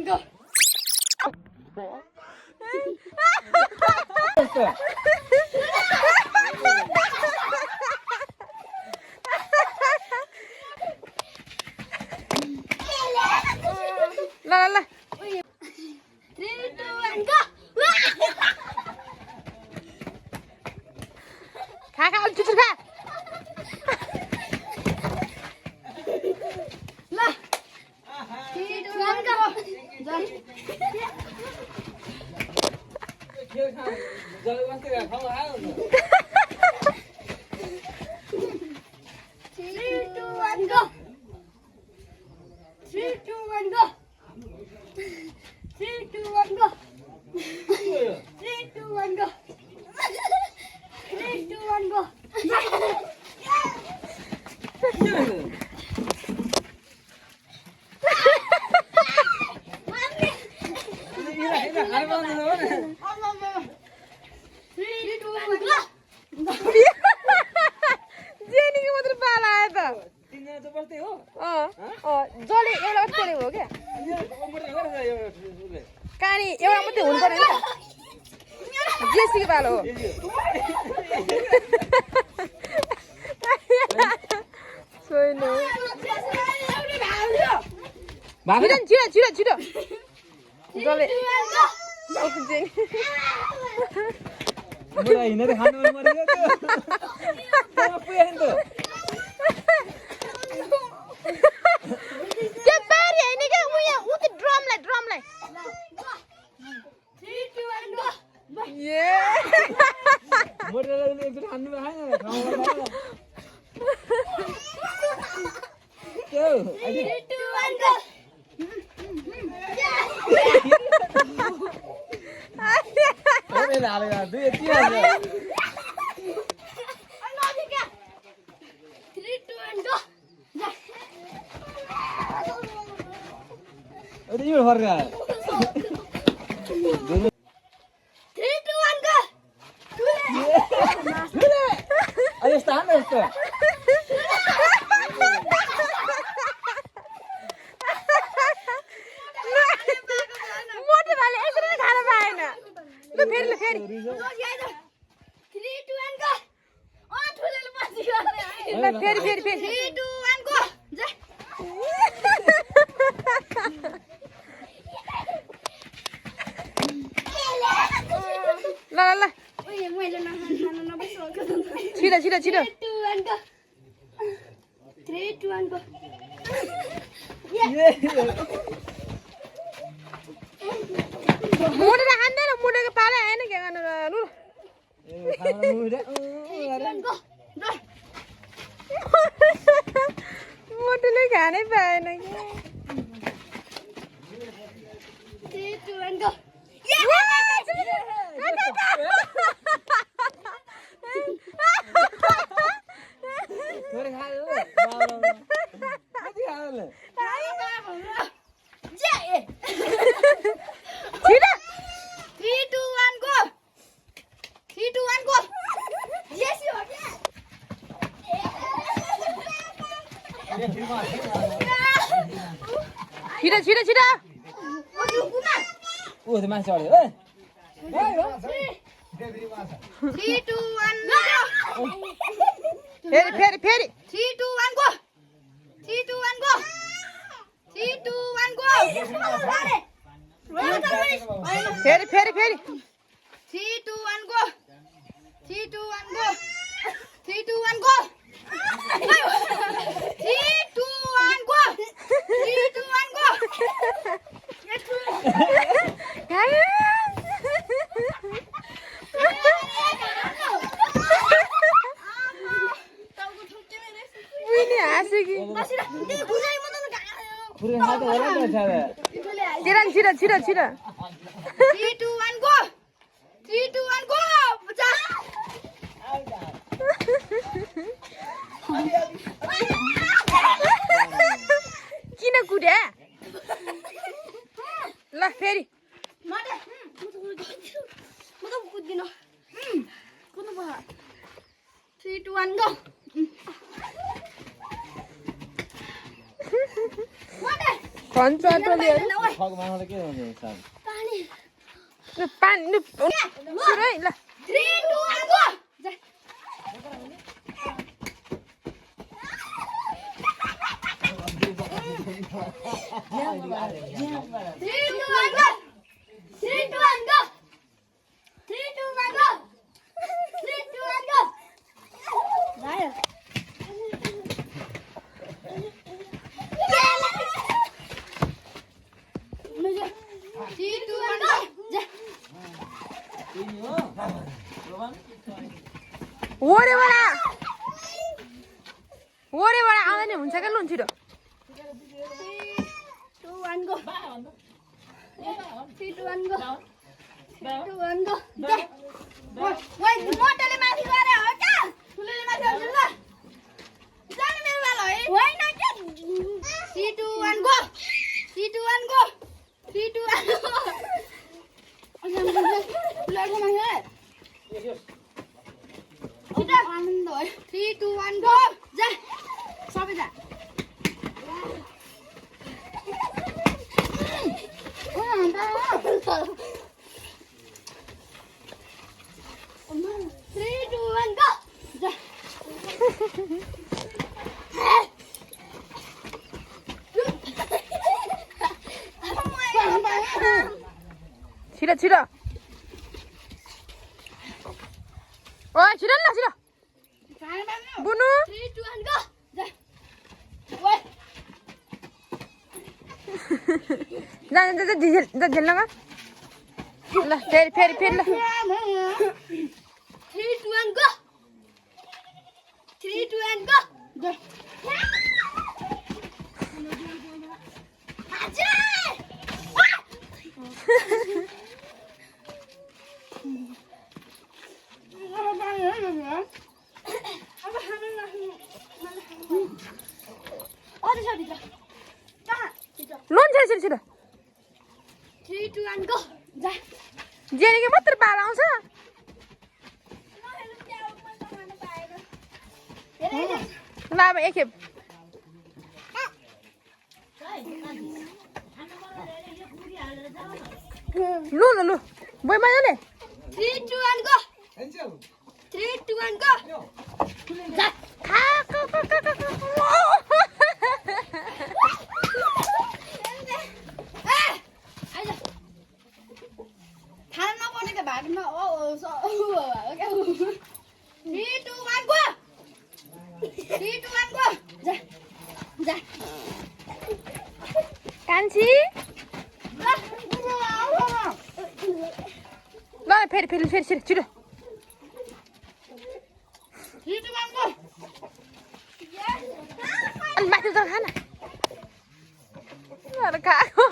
go. La la la. 3, 2, 1, go. खा खा अलि चुचुर खा ल 3, 2, 1, go. 3, 2, 1, go. 3, 2, 1, go. 3, 2, 1, go. 3, 2, 1, go. 3, 2, 1, go. जेनीको मात्र पाल आयो त जले एउटा मात्रै हो क्या कहानी एउटा मात्रै हुनु पर्यो नि जेसीको पाल हो छैन छिटो छिटो छिटो जले jenny Murah ini deh, hanu murah itu. Apa yang itu? Cepat ya ini kan punya uti drum lah. 3, 2, 1, go. Yeah. Murah ini itu hanu hanya, kamu apa? Tuh, 3, 2, 1, go. apa yang ada? Dua tiga. 3, 2, 1, go. Udah ini harga. 3, 2, 1, go. Ayo stand itu. मोटे वाले यसरी नै खान पाएन ल फेरि 3, 2, 1, go. ठुलेले पछि गर्ने ल फेरि 3, 2, 1, go. ल ल ल मैले नबैसकेको छिटो छिटो छिटो 3, 2, 1, go. 3, 2, 1, go. मोटेर खाँदैन मोटेको पालै आएन के गर्नु लु Kamu muda. 3, 2, 1, go. मोटेले खानै पाएन कि 3, 2, 1, go. Murah hal. Mati hal. छिटो 3, 2, 1, go. 3, 2, 1, go. Yes, you are. छिटो छिटो छिटो Oh, itu masih ada. 3, 2, 1, go. फेरि फेरि फेरि 3, 2, 1, go. 3, 2, 1, go. 3, 2, 1, go. फेरि फेरि फेरि 3, 2, 1, go. 3, 2, 1, go. 3, 2, 1, go. 3, 2, 1, go. 3, 2, 1, go. उनी हाँस्यो कि Murah hal itu orang biasa. छिटो छिटो छिटो छिटो 3, 2, 1, go. 3, 2, 1, go. किन कुद्या ल फेरि म त कुद्दिन कुद्नु पर्छ 3, 2, 1, go. भन्छ टोलीहरू ठगमा आउँदा के हुन्छ साल पानी पानी सुरु है ल 3 2 1 गो जा ओरेबाट आउँदा नि हुन्छ क्या लुन छिटो 2 1 गो 3 2 1 गो 2 1 गो ओइ मोटोले माथि गरे हो क्या ठुलोले माथि गर्छ ल जाने मेरो वाला है होइन के 3 2 1 गो 3 2 1 गो 3 2 1 गो लगो माथि छिटो आनन्द है 3 2 1 गो जा सबै जा 3 2 1 go जा छिटो छिटो ओ छिटो न छिटो बुनु 3 2 1 go जा ओइ जा जा जा झेल्न गा ल फेरि ल 3 2 1 go 3 2 1 go जा आजा लोन छिटो 3 2 1 go जा जेरीको मात्र पार आउँछ ल अब एकखेप लु लु लु बोइ मजाले 3 2 1 go 3 2 1 go जा खाना नपर्नेको भागमा 3 2 1 go 3 2 1 go जा जा कान्छी ल फेरि छिटो 3 2 1 go अनि माथि उता खान खाएको